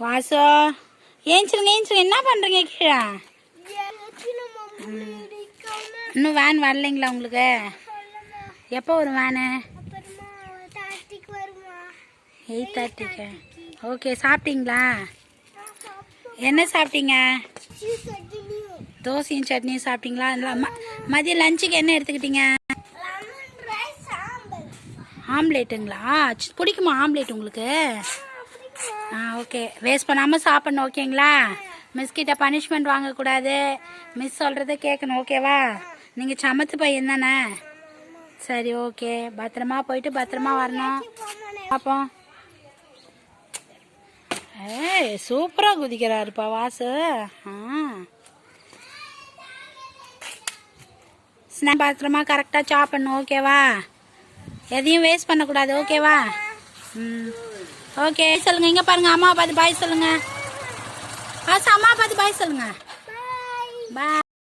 வாசோ ஏஞ்சிருங்க ஏஞ்சிருங்க. என்ன பண்ணுறீங்க கீழே? இன்னும் வேன் வரலைங்களா உங்களுக்கு? எப்போ வரும் வேனு? 8:30க்கு. ஓகே, சாப்பிட்டீங்களா? என்ன சாப்பிட்டீங்க? தோசையும் சட்னியும் சாப்பிட்டீங்களா? மதியம் லஞ்சுக்கு என்ன எடுத்துக்கிட்டீங்க? ஆம்லேட்டுங்களா? பிடிக்குமா ஆம்லேட் உங்களுக்கு? ஓகே, வேஸ்ட் பண்ணாமல் சாப்பிட்ணும். ஓகேங்களா? மிஸ் கிட்ட பனிஷ்மெண்ட் வாங்கக்கூடாது. மிஸ் சொல்கிறத கேட்கணும். ஓகேவா? நீங்கள் சமத்து பையன் தானே? சரி, ஓகே. பத்திரமா போயிட்டு பத்திரமா வரணும். பார்ப்போம். ஏய், சூப்பராக குதிக்கிறாருப்பா வாசு. ஸ்நாக் பத்திரமா கரெக்டாக சாப்பிடணும். ஓகேவா? எதையும் வேஸ்ட் பண்ணக்கூடாது. ஓகேவா? ஓகே சொல்லுங்க. இங்கே பாருங்க, அம்மா பார்த்து பாய் சொல்லுங்க. வாசு, அம்மா பார்த்து பாய் சொல்லுங்க. பாய்.